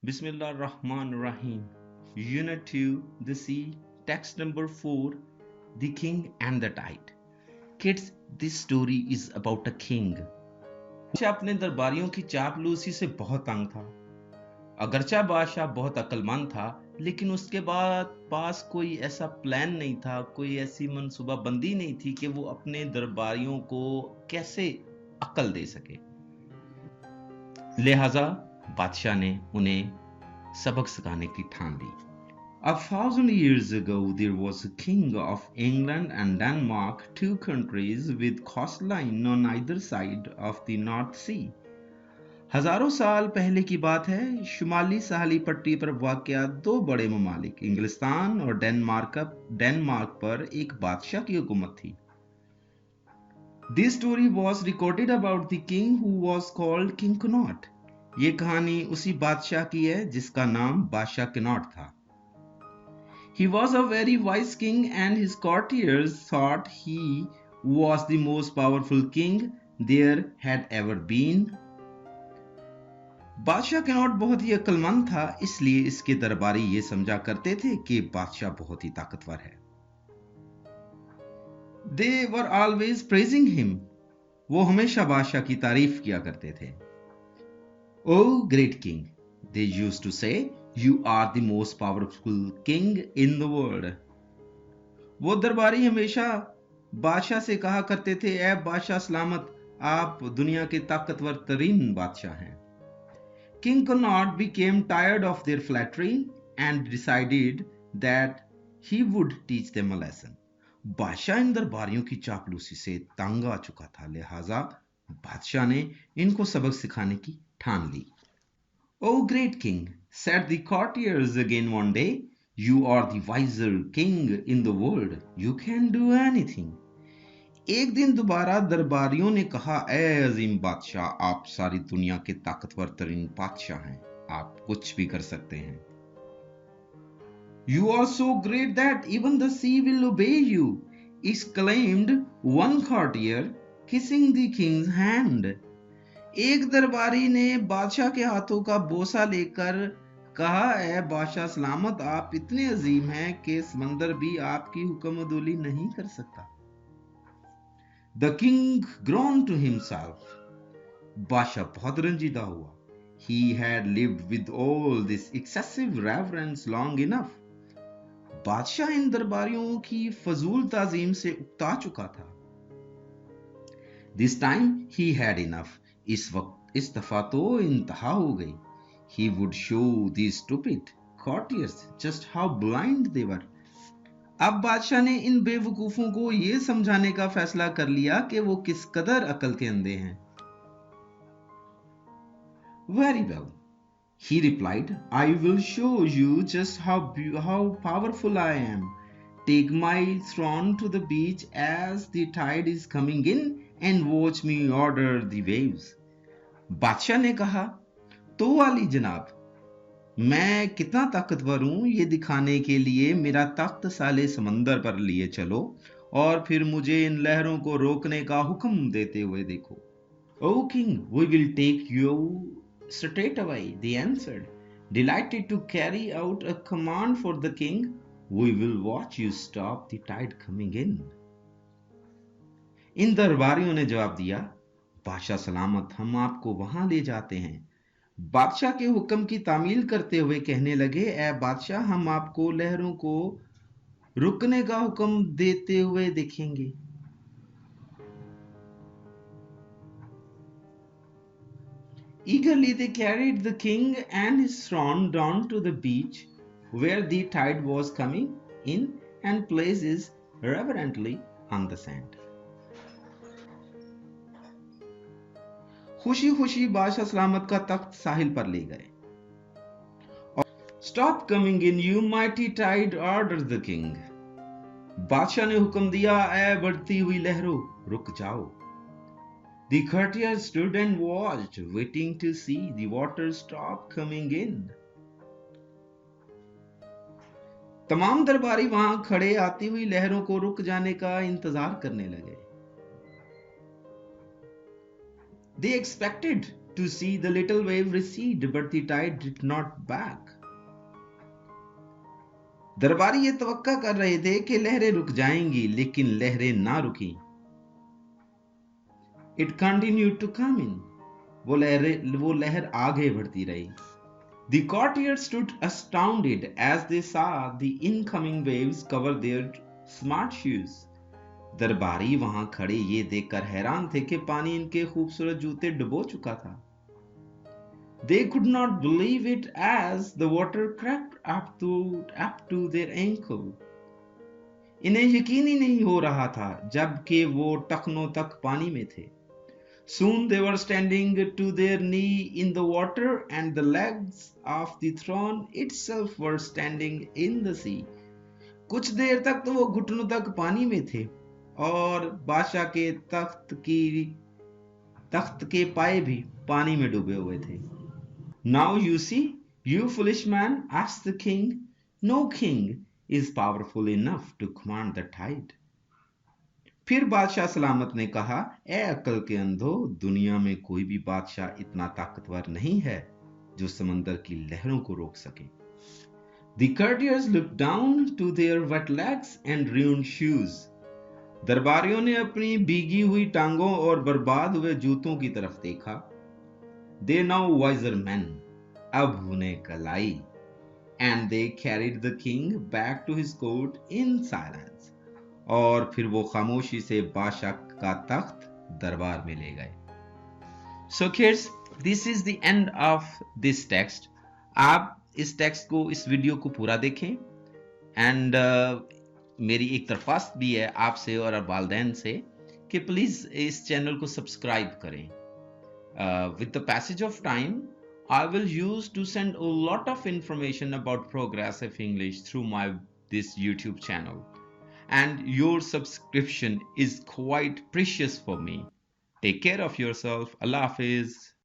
Bismillah Rahman Rahim. Unit 2, The Sea, text number 4, The King and the Tide. Kids, this story is about a king. बादशाह अपने दरबारियों की चापलूसी से बहुत तंग था। अगरचा बादशाह बहुत अक्लमंद था, लेकिन उसके बाद पास कोई ऐसा प्लान नहीं था, कोई ऐसी मनसूबाबंदी नहीं थी कि वो अपने दरबारियों को कैसे अक्ल दे सके। लिहाजा बादशाह ने उन्हें सबक सिखाने की ठान ली। 1,000 years ago, there was a king of England and Denmark, two countries with coastline on either side of the North Sea. हजारों साल पहले की बात है, शुमाली साहली पट्टी पर वाक़या दो बड़े ममालिक इंग्लिस्तान और डेनमार्क पर एक बादशाह की हुकूमत थी। This story was recorded about the king who was called King Connaught. ये कहानी उसी बादशाह की है जिसका नाम बादशाह किनॉट था। He was a very wise king and his courtiers thought he was the most powerful king there had ever been. बादशाह किनॉट बहुत ही अक्लमंद था, इसलिए इसके दरबारी ये समझा करते थे कि बादशाह बहुत ही ताकतवर है। They were always praising him. वो हमेशा बादशाह की तारीफ किया करते थे। Oh great king, they used to say, you are the most powerful king in the world. वो दरबारी हमेशा बादशाह से कहा करते थे, ऐ बादशाह सलामत, आप दुनिया के ताकतवर तरीन बादशाह हैं। King Connaught became tired of their flattery and decided that he would teach them a lesson. बादशाह इन दरबारियों की चापलूसी से तंग आ चुका था, लिहाजा बादशाह ने इनको सबक सिखाने की ठान ली। Oh great king, said the courtiers again one day, you are the wiser king in the world, you can do anything. एक दिन दोबारा दरबारियों ने कहा, ऐ अजीम बादशाह, आप सारी दुनिया के ताकतवर तरीन बादशाह हैं, आप कुछ भी कर सकते हैं। You are so great that even the sea will obey you, exclaimed one courtier, kissing the king's hand. एक दरबारी ने बादशाह के हाथों का बोसा लेकर कहा, ऐ बादशाह सलामत, आप इतने अजीम हैं कि समंदर भी आपकी हुक्मदुली नहीं कर सकता। The king groaned to himself. बादशाह बहुत रंजीदा हुआ। He had lived with all this excessive reverence long enough. बादशाह इन दरबारियों की फजूल ताजीम से उकता चुका था। This time he had enough. इस वक्त इस दफा तो इंतहा हो गई। He would show these stupid courtiers just how blind they were. अब बादशाह ने इन बेवकूफों को यह समझाने का फैसला कर लिया कि वो किस कदर अकल के अंधे हैं। Very well, he replied, I will show you just how powerful I am. Take my throne to the beach as the tide is coming in and watch me order the waves. बादशाह ने कहा, तो वाली जनाब, मैं कितना ताकतवर हूं ये दिखाने के लिए मेरा तख्त साले समंदर पर लिए चलो और फिर मुझे इन लहरों को रोकने का हुक्म देते हुए देखो। O king, we will take you straight away, they answered. Delighted to carry out a command for the king, we will watch you stop the tide coming in. इन दरबारियों ने जवाब दिया, बादशाह सलामत, हम आपको वहां ले जाते हैं। बादशाह के हुक्म की तामील करते हुए कहने लगे, ऐ बादशाह, हम आपको लहरों को रुकने का हुक्म देते हुए देखेंगे। Eagerly they carried the king and his throne down to the beach where the tide was coming in and placed reverently on the sand. खुशी खुशी बादशाह सलामत का तख्त साहिल पर ले गए। Stop coming in, you mighty tide, ordered the king. बादशाह ने हुक्म दिया, ऐ बढ़ती हुई लहरों, रुक जाओ। The courtiers stood and watched, waiting to see the water stop coming in. तमाम दरबारी वहां खड़े आती हुई लहरों को रुक जाने का इंतजार करने लगे। They expected to see the little wave recede, but the tide did not back. दरबारी ये तवक्का कर रहे थे कि लहरें रुक जाएंगी, लेकिन लहरें ना रुकी. It continued to come in. वो लहर आगे बढ़ती रही. The courtiers stood astounded as they saw the incoming waves cover their smart shoes. दरबारी वहां खड़े ये देखकर हैरान थे कि पानी इनके खूबसूरत जूते डुबो चुका था. They could not believe it as the water crept up to their ankle. इन्हें यकीन ही नहीं हो रहा था जबकि वो टखनों तक पानी में थे. Soon they were standing to their knee in the water, and the legs of the throne itself were standing in the sea. कुछ देर तक तो वो घुटनों तक पानी में थे और बादशाह के तख्त के पाए भी पानी में डूबे हुए थे. Now you see, you foolish man, asked the king. No king is powerful enough to command the tide. फिर बादशाह सलामत ने कहा, ए अक्ल के अंधो, दुनिया में कोई भी बादशाह इतना ताकतवर नहीं है जो समंदर की लहरों को रोक सके. The courtiers looked down to their wet legs and ruined shoes. दरबारियों ने अपनी भीगी हुई टांगों और बर्बाद हुए जूतों की तरफ देखा. They now wiser men. अब उन्हें कल आई. And they carried the king back to his court in silence. और फिर वो खामोशी से बादशाह का तख्त दरबार में ले गए. So kids, this is the end of this text. आप इस टेक्स्ट को, इस वीडियो को पूरा देखें. एंड मेरी एक दरख्वास्त भी है आपसे और वालदैन से कि प्लीज इस चैनल को सब्सक्राइब करें. With the passage of time, I will use to send a lot of information about progressive English through this YouTube channel. And your subscription is quite precious for me. Take care of yourself. Allah Hafiz.